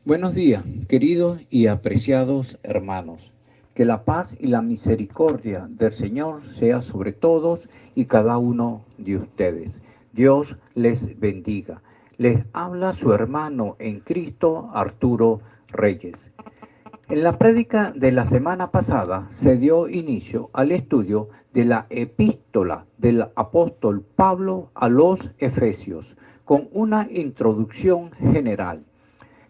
Buenos días, queridos y apreciados hermanos. Que la paz y la misericordia del Señor sea sobre todos y cada uno de ustedes. Dios les bendiga. Les habla su hermano en Cristo, Arturo Reyes. En la prédica de la semana pasada se dio inicio al estudio de la epístola del apóstol Pablo a los Efesios, con una introducción general.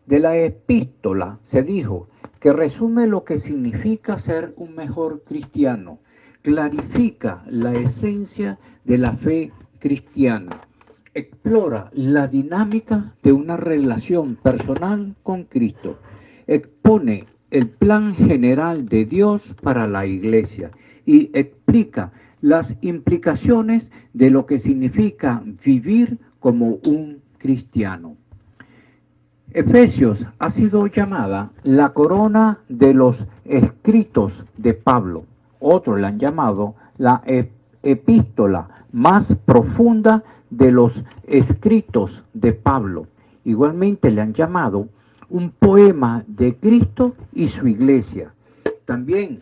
De la epístola se dijo que resume lo que significa ser un mejor cristiano, clarifica la esencia de la fe cristiana, explora la dinámica de una relación personal con Cristo, expone el plan general de Dios para la iglesia y explica las implicaciones de lo que significa vivir como un cristiano. Efesios ha sido llamada la corona de los escritos de Pablo. Otros la han llamado la epístola más profunda de los escritos de Pablo. Igualmente le han llamado un poema de Cristo y su iglesia. También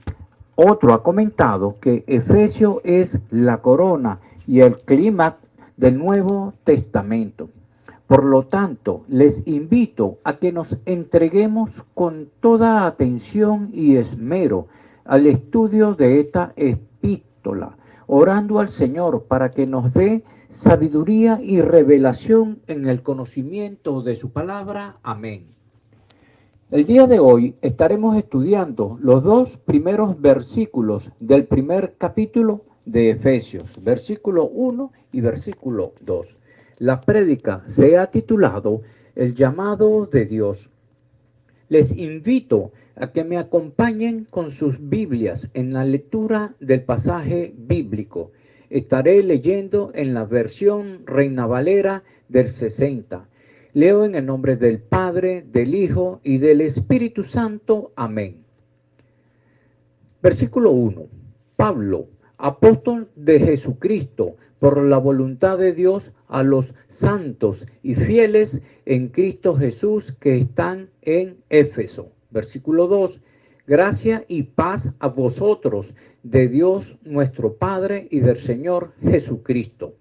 otro ha comentado que Efesios es la corona y el clímax del Nuevo Testamento. Por lo tanto, les invito a que nos entreguemos con toda atención y esmero al estudio de esta epístola, orando al Señor para que nos dé sabiduría y revelación en el conocimiento de su palabra. Amén. El día de hoy estaremos estudiando los dos primeros versículos del primer capítulo de Efesios, versículo 1 y versículo 2. La prédica se ha titulado El llamado de Dios. Les invito a que me acompañen con sus Biblias en la lectura del pasaje bíblico. Estaré leyendo en la versión Reina Valera del 60. Leo en el nombre del Padre, del Hijo y del Espíritu Santo. Amén. Versículo 1. Pablo, apóstol de Jesucristo, por la voluntad de Dios, a los santos y fieles en Cristo Jesús que están en Éfeso. Versículo 2. Gracia y paz a vosotros, de Dios nuestro Padre y del Señor Jesucristo.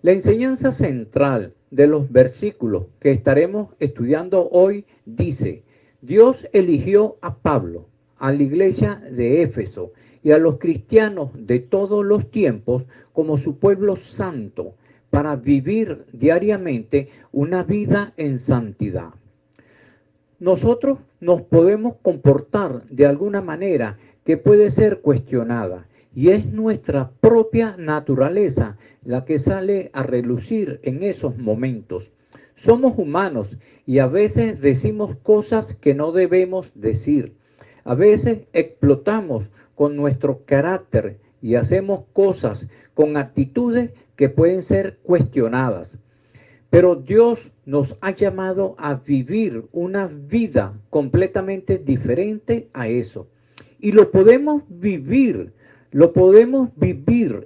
La enseñanza central de los versículos que estaremos estudiando hoy dice: Dios eligió a Pablo, a la iglesia de Éfeso y a los cristianos de todos los tiempos como su pueblo santo para vivir diariamente una vida en santidad. Nosotros nos podemos comportar de alguna manera que puede ser cuestionada, y es nuestra propia naturaleza la que sale a relucir en esos momentos. Somos humanos y a veces decimos cosas que no debemos decir. A veces explotamos con nuestro carácter y hacemos cosas con actitudes que pueden ser cuestionadas. Pero Dios nos ha llamado a vivir una vida completamente diferente a eso. Y lo podemos vivir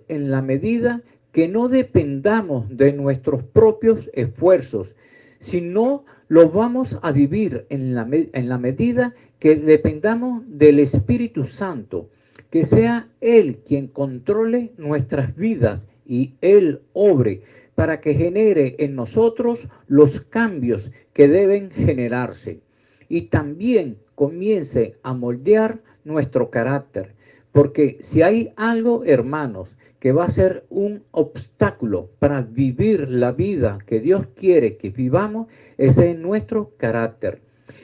en la medida que no dependamos de nuestros propios esfuerzos, sino lo vamos a vivir en la medida que dependamos del Espíritu Santo, que sea Él quien controle nuestras vidas y Él obre para que genere en nosotros los cambios que deben generarse y también comience a moldear nuestro carácter. Porque si hay algo, hermanos, que va a ser un obstáculo para vivir la vida que Dios quiere que vivamos, ese es nuestro carácter.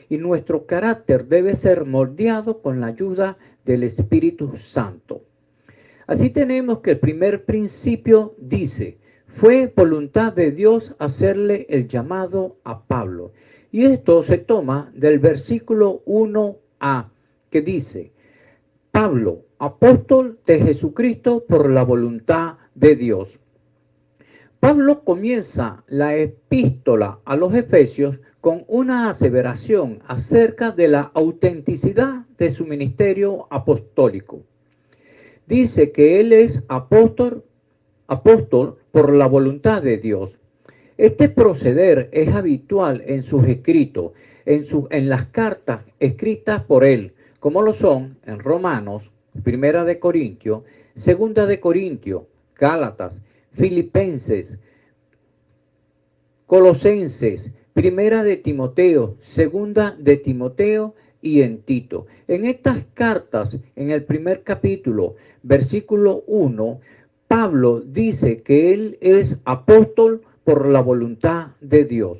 Y nuestro carácter debe ser moldeado con la ayuda del Espíritu Santo. Así tenemos que el primer principio dice: fue voluntad de Dios hacerle el llamado a Pablo. Y esto se toma del versículo 1a, que dice: Pablo, apóstol de Jesucristo por la voluntad de Dios. Pablo comienza la epístola a los Efesios con una aseveración acerca de la autenticidad de su ministerio apostólico. Dice que él es apóstol por la voluntad de Dios. Este proceder es habitual en sus escritos, en las cartas escritas por él, como lo son en Romanos, Primera de Corintios, Segunda de Corintios, Gálatas, Filipenses, Colosenses, Primera de Timoteo, Segunda de Timoteo y en Tito. En estas cartas, en el primer capítulo, versículo 1, Pablo dice que él es apóstol por la voluntad de Dios.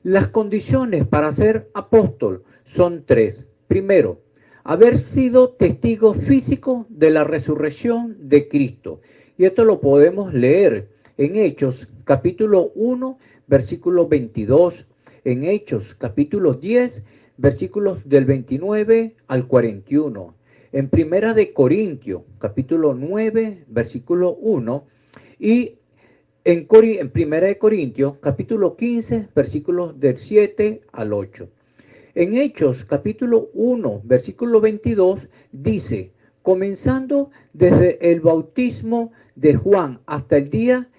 Las condiciones para ser apóstol son tres. Primero, haber sido testigo físico de la resurrección de Cristo. Y esto lo podemos leer en Hechos capítulo 1, versículo 22, en Hechos capítulo 10, versículos del 29 al 41, en Primera de Corintios capítulo 9, versículo 1, y en Primera de Corintios capítulo 15, versículos del 7 al 8. En Hechos capítulo 1, versículo 22, dice, comenzando desde el bautismo de Juan hasta el día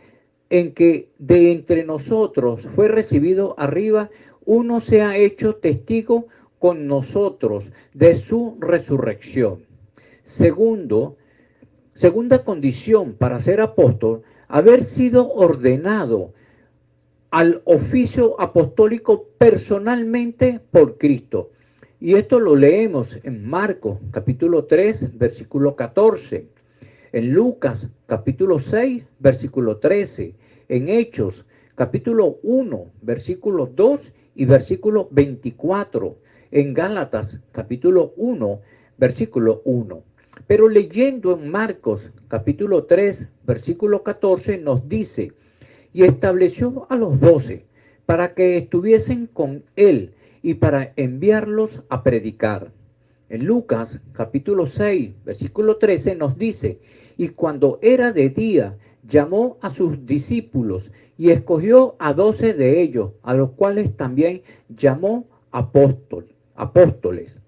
en que de entre nosotros fue recibido arriba, uno se ha hecho testigo con nosotros de su resurrección. Segunda condición para ser apóstol, haber sido ordenado al oficio apostólico personalmente por Cristo. Y esto lo leemos en Marcos capítulo 3, versículo 14, en Lucas capítulo 6, versículo 13, en Hechos capítulo 1, versículo 2 y versículo 24, en Gálatas capítulo 1, versículo 1. Pero leyendo en Marcos capítulo 3, versículo 14, nos dice, y estableció a los 12 para que estuviesen con él y para enviarlos a predicar. En Lucas capítulo 6, versículo 13 nos dice, y cuando era de día, llamó a sus discípulos y escogió a 12 de ellos, a los cuales también llamó apóstoles.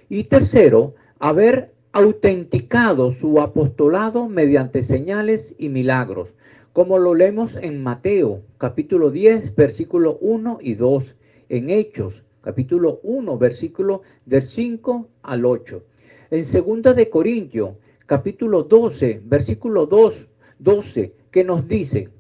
Y tercero, haber autenticado su apostolado mediante señales y milagros, como lo leemos en Mateo capítulo 10, versículo 1 y 2, en Hechos capítulo 1, versículo del 5 al 8. En segunda de Corintios capítulo 12, versículo 12, que nos dice,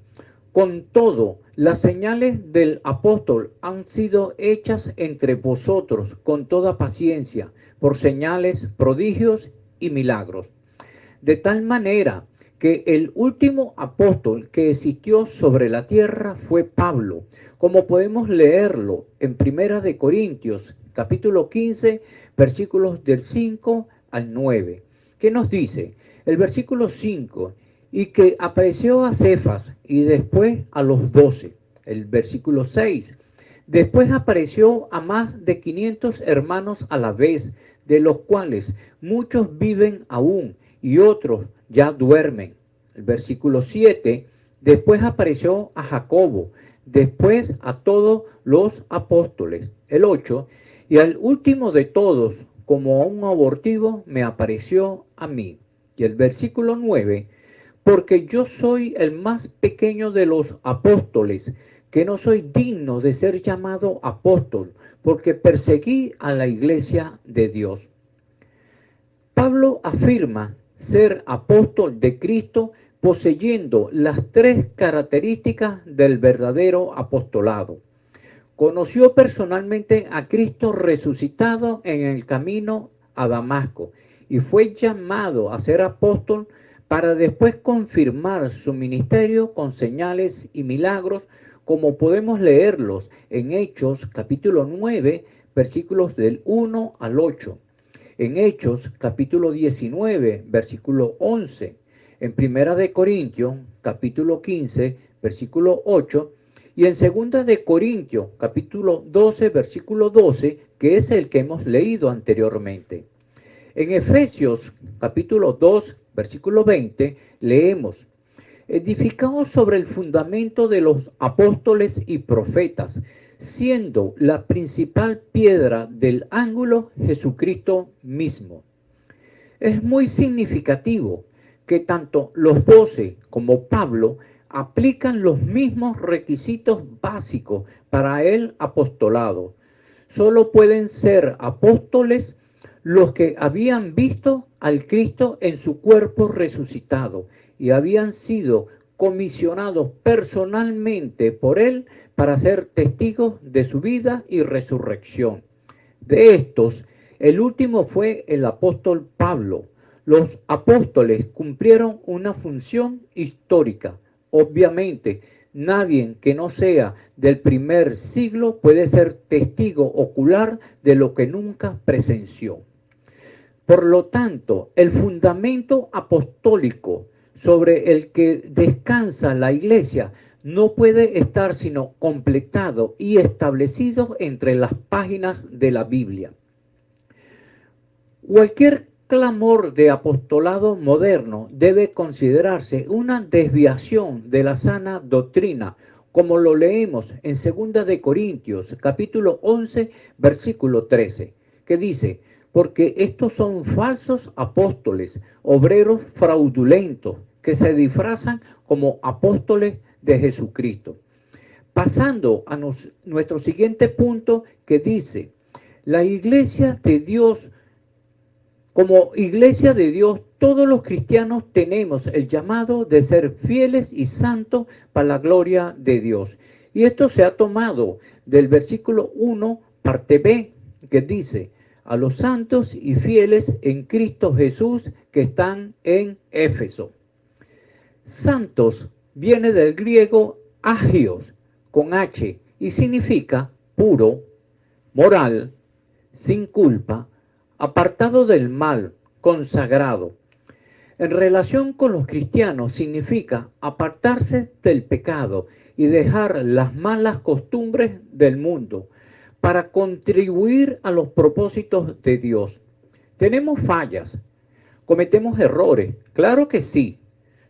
con todo, las señales del apóstol han sido hechas entre vosotros con toda paciencia, por señales, prodigios y milagros. De tal manera que el último apóstol que existió sobre la tierra fue Pablo, como podemos leerlo en Primera de Corintios, capítulo 15, versículos del 5 al 9. ¿Qué nos dice? El versículo 5, y que apareció a Cefas y después a los 12. El versículo 6, después apareció a más de 500 hermanos a la vez, de los cuales muchos viven aún y otros ya duermen. El versículo 7, después apareció a Jacobo, después a todos los apóstoles. El 8, y al último de todos, como a un abortivo, me apareció a mí. Y el versículo 9, porque yo soy el más pequeño de los apóstoles, que no soy digno de ser llamado apóstol, porque perseguí a la iglesia de Dios. Pablo afirma ser apóstol de Cristo poseyendo las tres características del verdadero apostolado. Conoció personalmente a Cristo resucitado en el camino a Damasco y fue llamado a ser apóstol para después confirmar su ministerio con señales y milagros, como podemos leerlos en Hechos capítulo 9, versículos del 1 al 8. En Hechos capítulo 19, versículo 11. En Primera de Corintios capítulo 15, versículo 8. Y en Segunda de Corintios capítulo 12, versículo 12, que es el que hemos leído anteriormente. En Efesios capítulo 2, versículo 20, leemos, edificados sobre el fundamento de los apóstoles y profetas, siendo la principal piedra del ángulo Jesucristo mismo. Es muy significativo que tanto los 12 como Pablo aplican los mismos requisitos básicos para el apostolado. Solo pueden ser apóstoles los que habían visto al Cristo en su cuerpo resucitado y habían sido comisionados personalmente por él para ser testigos de su vida y resurrección. De estos, el último fue el apóstol Pablo. Los apóstoles cumplieron una función histórica. Obviamente, nadie que no sea del primer siglo puede ser testigo ocular de lo que nunca presenció. Por lo tanto, el fundamento apostólico sobre el que descansa la Iglesia no puede estar sino completado y establecido entre las páginas de la Biblia. Cualquier clamor de apostolado moderno debe considerarse una desviación de la sana doctrina, como lo leemos en 2 de Corintios, capítulo 11, versículo 13, que dice: porque estos son falsos apóstoles, obreros fraudulentos, que se disfrazan como apóstoles de Jesucristo. Pasando a nuestro siguiente punto, que dice: la iglesia de Dios, como iglesia de Dios, todos los cristianos tenemos el llamado de ser fieles y santos para la gloria de Dios. Y esto se ha tomado del versículo 1, parte B, que dice: a los santos y fieles en Cristo Jesús que están en Éfeso. Santos viene del griego agios, con H, y significa puro, moral, sin culpa, apartado del mal, consagrado. En relación con los cristianos significa apartarse del pecado y dejar las malas costumbres del mundo para contribuir a los propósitos de Dios. Tenemos fallas, cometemos errores, claro que sí,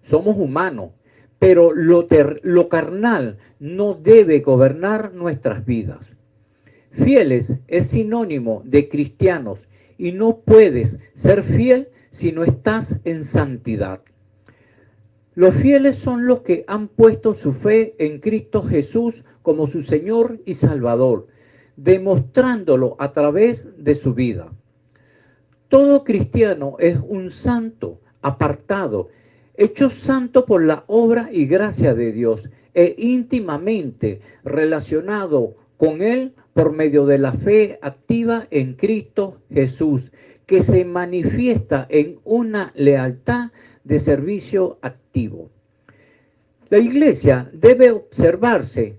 somos humanos, pero lo carnal no debe gobernar nuestras vidas. Fieles es sinónimo de cristianos y no puedes ser fiel si no estás en santidad. Los fieles son los que han puesto su fe en Cristo Jesús como su Señor y Salvador, demostrándolo a través de su vida. Todo cristiano es un santo, apartado, hecho santo por la obra y gracia de Dios e íntimamente relacionado con Él por medio de la fe activa en Cristo Jesús, que se manifiesta en una lealtad de servicio activo. La iglesia debe observarse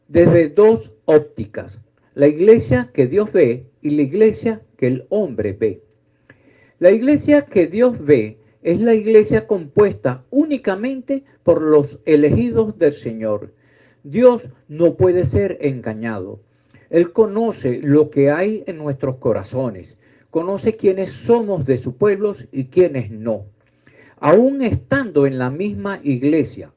desde dos ópticas: la iglesia que Dios ve y la iglesia que el hombre ve. La iglesia que Dios ve es la iglesia compuesta únicamente por los elegidos del Señor. Dios no puede ser engañado. Él conoce lo que hay en nuestros corazones, conoce quiénes somos de su pueblo y quiénes no. Aún estando en la misma iglesia,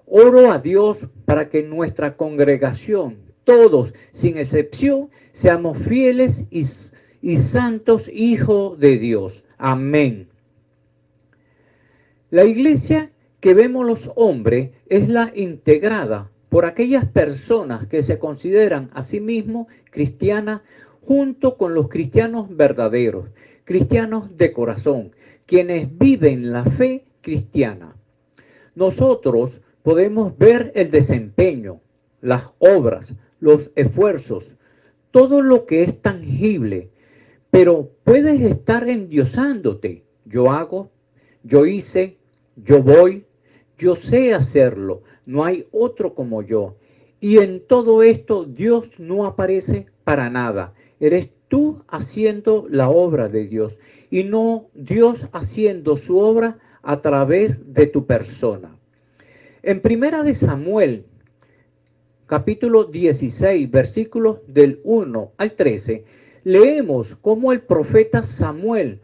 oro a Dios para que nuestra congregación, todos sin excepción, seamos fieles y santos hijos de Dios. Amén. La iglesia que vemos los hombres es la integrada por aquellas personas que se consideran a sí mismos cristianas, junto con los cristianos verdaderos, cristianos de corazón, quienes viven la fe cristiana. Nosotros podemos ver el desempeño, las obras, los esfuerzos, todo lo que es tangible, pero puedes estar endiosándote. Yo hago, yo hice, yo voy, yo sé hacerlo, no hay otro como yo. Y en todo esto Dios no aparece para nada. Eres tú haciendo la obra de Dios y no Dios haciendo su obra a través de tu persona. En 1 de Samuel, capítulo 16, versículos del 1 al 13, leemos cómo el profeta Samuel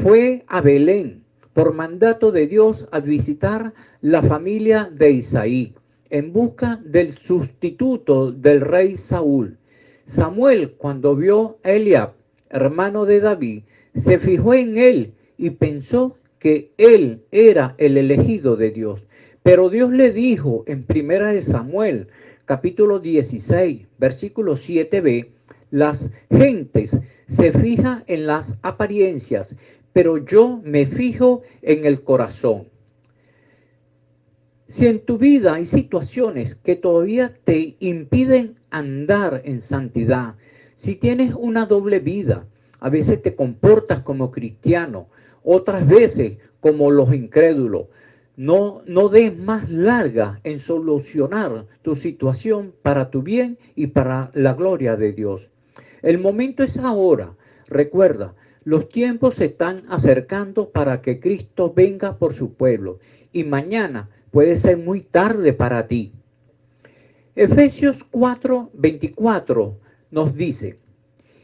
fue a Belén por mandato de Dios a visitar la familia de Isaí en busca del sustituto del rey Saúl. Samuel, cuando vio a Eliab, hermano de David, se fijó en él y pensó que él era el elegido de Dios. Pero Dios le dijo en Primera de Samuel, capítulo 16, versículo 7b, las gentes se fijan en las apariencias, pero yo me fijo en el corazón. Si en tu vida hay situaciones que todavía te impiden andar en santidad, si tienes una doble vida, a veces te comportas como cristiano, otras veces como los incrédulos, no des más larga en solucionar tu situación para tu bien y para la gloria de Dios. El momento es ahora. Recuerda, los tiempos se están acercando para que Cristo venga por su pueblo y mañana puede ser muy tarde para ti. Efesios 4:24 nos dice,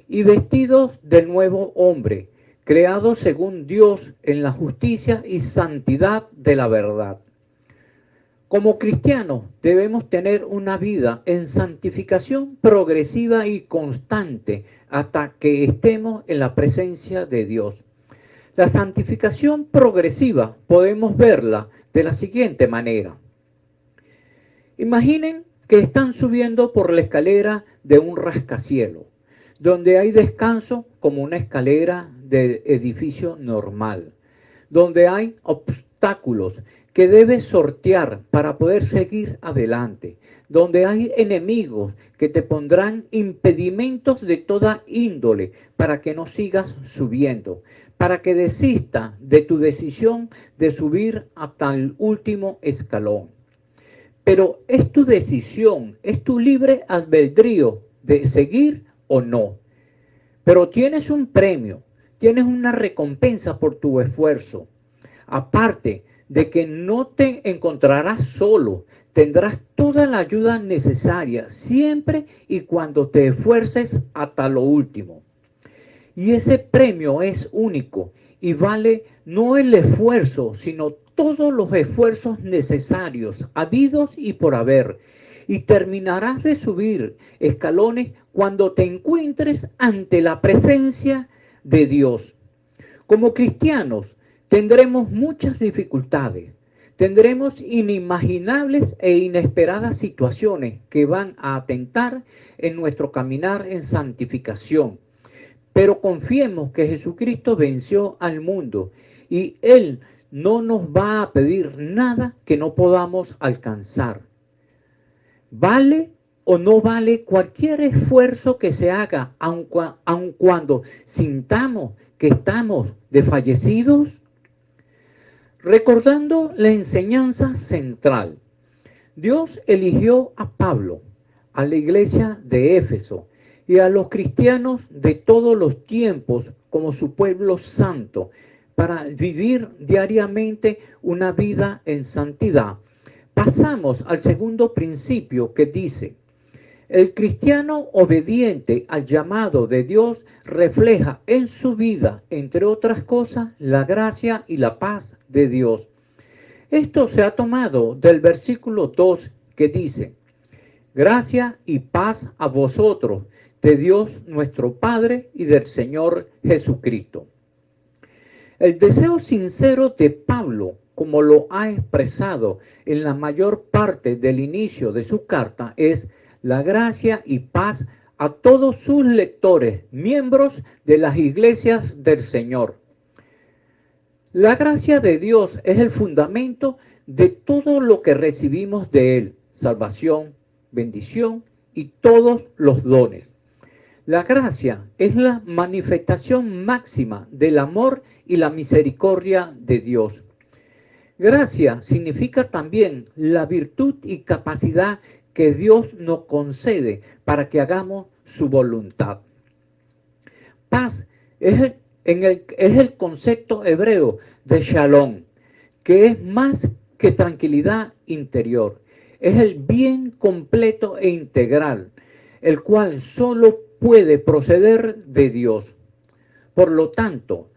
y vestidos del nuevo hombre, creado según Dios en la justicia y santidad de la verdad. Como cristianos debemos tener una vida en santificación progresiva y constante hasta que estemos en la presencia de Dios. La santificación progresiva podemos verla de la siguiente manera. Imaginen que están subiendo por la escalera de un rascacielos, donde hay descanso como una escalera de edificio normal, donde hay obstáculos que debes sortear para poder seguir adelante, donde hay enemigos que te pondrán impedimentos de toda índole para que no sigas subiendo, para que desistas de tu decisión de subir hasta el último escalón. Pero es tu decisión, es tu libre albedrío de seguir o no. Pero tienes un premio, tienes una recompensa por tu esfuerzo. Aparte de que no te encontrarás solo, tendrás toda la ayuda necesaria siempre y cuando te esfuerces hasta lo último. Y ese premio es único y vale no el esfuerzo, sino todos los esfuerzos necesarios, habidos y por haber. Y terminarás de subir escalones cuando te encuentres ante la presencia de Dios. Como cristianos tendremos muchas dificultades, tendremos inimaginables e inesperadas situaciones que van a atentar en nuestro caminar en santificación. Pero confiemos que Jesucristo venció al mundo y Él no nos va a pedir nada que no podamos alcanzar. ¿Vale o no vale cualquier esfuerzo que se haga, aun cuando sintamos que estamos desfallecidos? Recordando la enseñanza central, Dios eligió a Pablo, a la iglesia de Éfeso y a los cristianos de todos los tiempos como su pueblo santo para vivir diariamente una vida en santidad. Pasamos al segundo principio que dice, el cristiano obediente al llamado de Dios refleja en su vida, entre otras cosas, la gracia y la paz de Dios. Esto se ha tomado del versículo 2 que dice, gracia y paz a vosotros, de Dios nuestro Padre y del Señor Jesucristo. El deseo sincero de Pablo, como lo ha expresado en la mayor parte del inicio de su carta, es la gracia y paz a todos sus lectores, miembros de las iglesias del Señor. La gracia de Dios es el fundamento de todo lo que recibimos de Él, salvación, bendición y todos los dones. La gracia es la manifestación máxima del amor y la misericordia de Dios. Gracia significa también la virtud y capacidad que Dios nos concede para que hagamos su voluntad. Paz es el concepto hebreo de shalom, que es más que tranquilidad interior. Es el bien completo e integral, el cual solo puede proceder de Dios. Por lo tanto,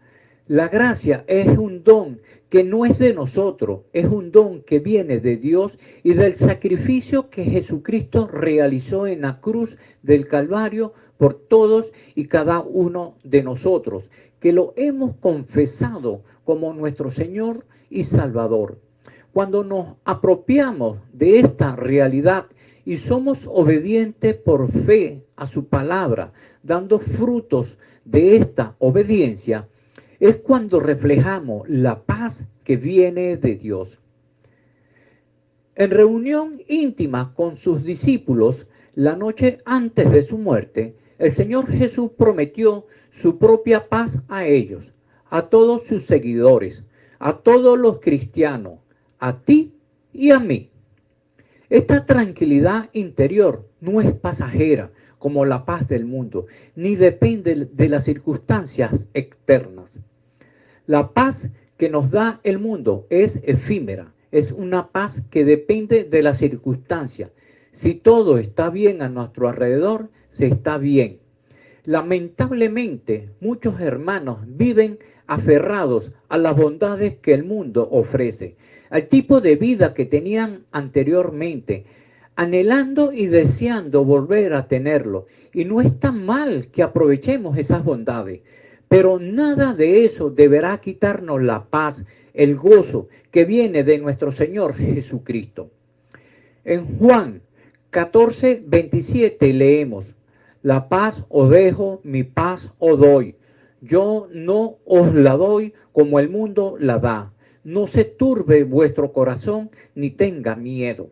la gracia es un don que no es de nosotros, es un don que viene de Dios y del sacrificio que Jesucristo realizó en la cruz del Calvario por todos y cada uno de nosotros, que lo hemos confesado como nuestro Señor y Salvador. Cuando nos apropiamos de esta realidad y somos obedientes por fe a su palabra, dando frutos de esta obediencia, es cuando reflejamos la paz que viene de Dios. En reunión íntima con sus discípulos, la noche antes de su muerte, el Señor Jesús prometió su propia paz a ellos, a todos sus seguidores, a todos los cristianos, a ti y a mí. Esta tranquilidad interior no es pasajera como la paz del mundo, ni depende de las circunstancias externas. La paz que nos da el mundo es efímera, es una paz que depende de las circunstancias. Si todo está bien a nuestro alrededor, se está bien. Lamentablemente, muchos hermanos viven aferrados a las bondades que el mundo ofrece, al tipo de vida que tenían anteriormente, anhelando y deseando volver a tenerlo. Y no está mal que aprovechemos esas bondades, pero nada de eso deberá quitarnos la paz, el gozo que viene de nuestro Señor Jesucristo. En Juan 14:27 leemos: la paz os dejo, mi paz os doy. Yo no os la doy como el mundo la da. No se turbe vuestro corazón ni tenga miedo.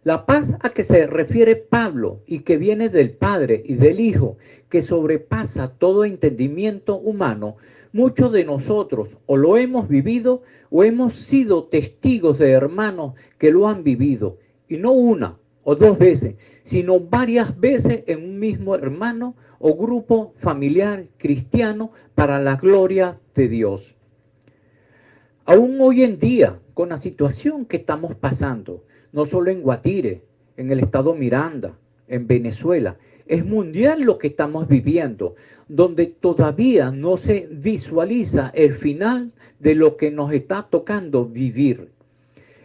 La paz a que se refiere Pablo y que viene del Padre y del Hijo, que sobrepasa todo entendimiento humano, muchos de nosotros o lo hemos vivido o hemos sido testigos de hermanos que lo han vivido, y no una o dos veces, sino varias veces en un mismo hermano o grupo familiar cristiano para la gloria de Dios. Aún hoy en día, con la situación que estamos pasando, no solo en Guatire, en el estado Miranda, en Venezuela, es mundial lo que estamos viviendo, donde todavía no se visualiza el final de lo que nos está tocando vivir.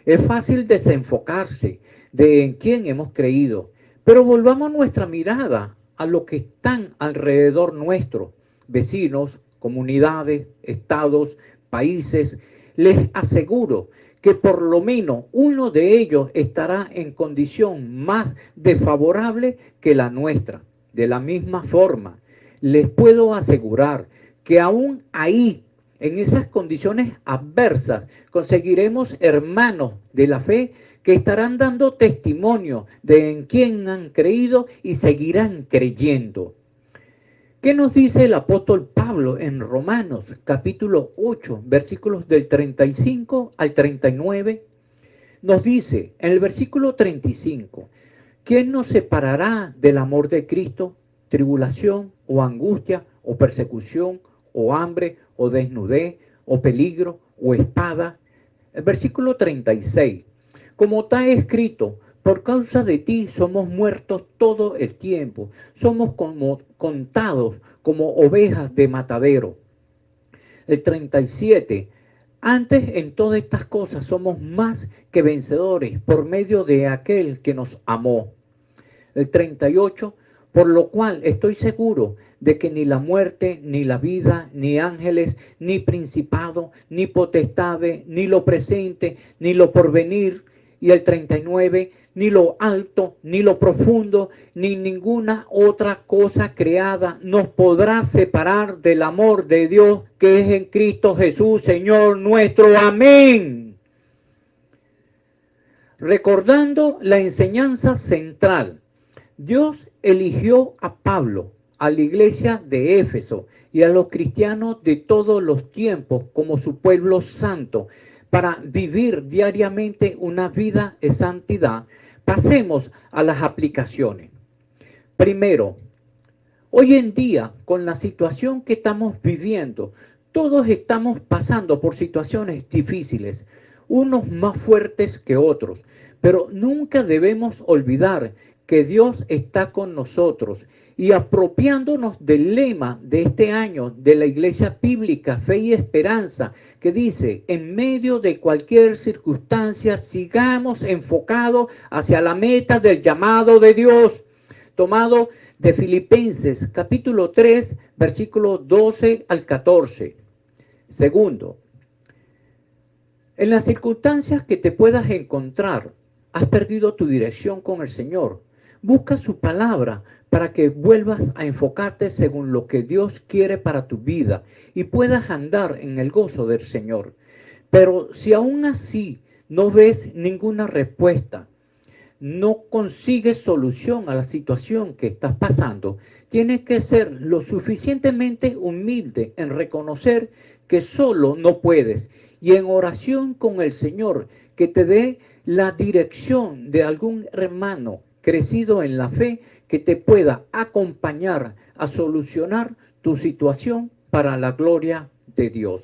Es fácil desenfocarse de en quién hemos creído, pero volvamos nuestra mirada a lo que están alrededor nuestro, vecinos, comunidades, estados, países. Les aseguro que por lo menos uno de ellos estará en condición más desfavorable que la nuestra. De la misma forma, les puedo asegurar que aún ahí, en esas condiciones adversas, conseguiremos hermanos de la fe que estarán dando testimonio de en quién han creído y seguirán creyendo. ¿Qué nos dice el apóstol Pablo en Romanos capítulo 8, versículos del 35 al 39? Nos dice en el versículo 35, ¿quién nos separará del amor de Cristo? ¿Tribulación o angustia o persecución o hambre o desnudez o peligro o espada? El versículo 36, como está escrito, por causa de ti somos muertos todo el tiempo, somos contados como ovejas de matadero. El 37, antes en todas estas cosas somos más que vencedores por medio de aquel que nos amó. El 38, por lo cual estoy seguro de que ni la muerte, ni la vida, ni ángeles, ni principado, ni potestades, ni lo presente, ni lo porvenir. Y el 39, ni lo alto, ni lo profundo, ni ninguna otra cosa creada nos podrá separar del amor de Dios que es en Cristo Jesús, Señor nuestro. Amén. Recordando la enseñanza central, Dios eligió a Pablo, a la iglesia de Éfeso y a los cristianos de todos los tiempos como su pueblo santo para vivir diariamente una vida de santidad. Pasemos a las aplicaciones. Primero, hoy en día, con la situación que estamos viviendo, todos estamos pasando por situaciones difíciles, unos más fuertes que otros, pero nunca debemos olvidar que Dios está con nosotros y apropiándonos del lema de este año de la Iglesia Bíblica Fe y Esperanza, que dice, en medio de cualquier circunstancia, sigamos enfocados hacia la meta del llamado de Dios, tomado de Filipenses capítulo 3, versículos 12 al 14. Segundo, En las circunstancias que te puedas encontrar, has perdido tu dirección con el Señor. Busca su palabra para que vuelvas a enfocarte según lo que Dios quiere para tu vida y puedas andar en el gozo del Señor. Pero si aún así no ves ninguna respuesta, no consigues solución a la situación que estás pasando, tienes que ser lo suficientemente humilde en reconocer que solo no puedes y en oración con el Señor que te dé la dirección de algún hermano crecido en la fe que te pueda acompañar a solucionar tu situación para la gloria de Dios.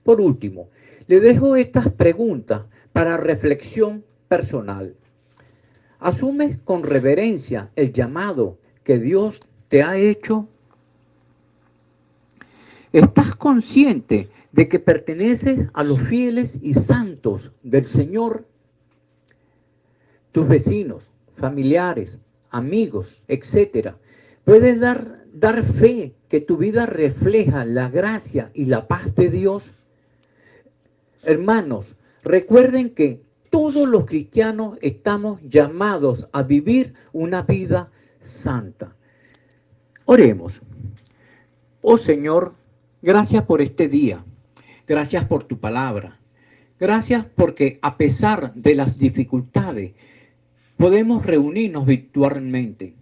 Por último, le dejo estas preguntas para reflexión personal. ¿Asumes con reverencia el llamado que Dios te ha hecho? ¿Estás consciente de que perteneces a los fieles y santos del Señor? Tus vecinos, familiares, amigos, etcétera, ¿puedes dar fe que tu vida refleja la gracia y la paz de Dios? Hermanos, recuerden que todos los cristianos estamos llamados a vivir una vida santa. Oremos. Oh Señor, gracias por este día. Gracias por tu palabra. Gracias porque a pesar de las dificultades, podemos reunirnos virtualmente.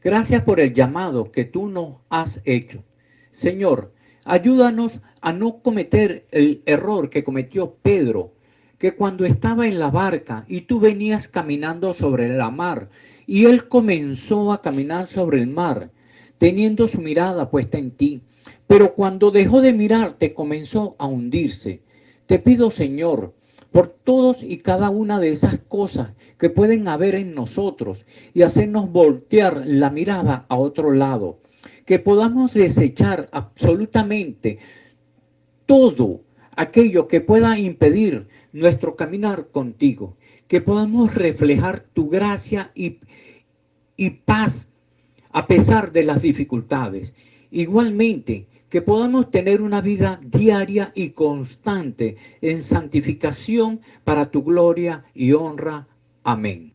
Gracias por el llamado que tú nos has hecho. Señor, ayúdanos a no cometer el error que cometió Pedro, que cuando estaba en la barca y tú venías caminando sobre la mar, y él comenzó a caminar sobre el mar, teniendo su mirada puesta en ti, pero cuando dejó de mirarte comenzó a hundirse. Te pido, Señor, por todos y cada una de esas cosas que pueden haber en nosotros y hacernos voltear la mirada a otro lado, que podamos desechar absolutamente todo aquello que pueda impedir nuestro caminar contigo, que podamos reflejar tu gracia y paz a pesar de las dificultades. Igualmente, que podamos tener una vida diaria y constante en santificación para tu gloria y honra. Amén.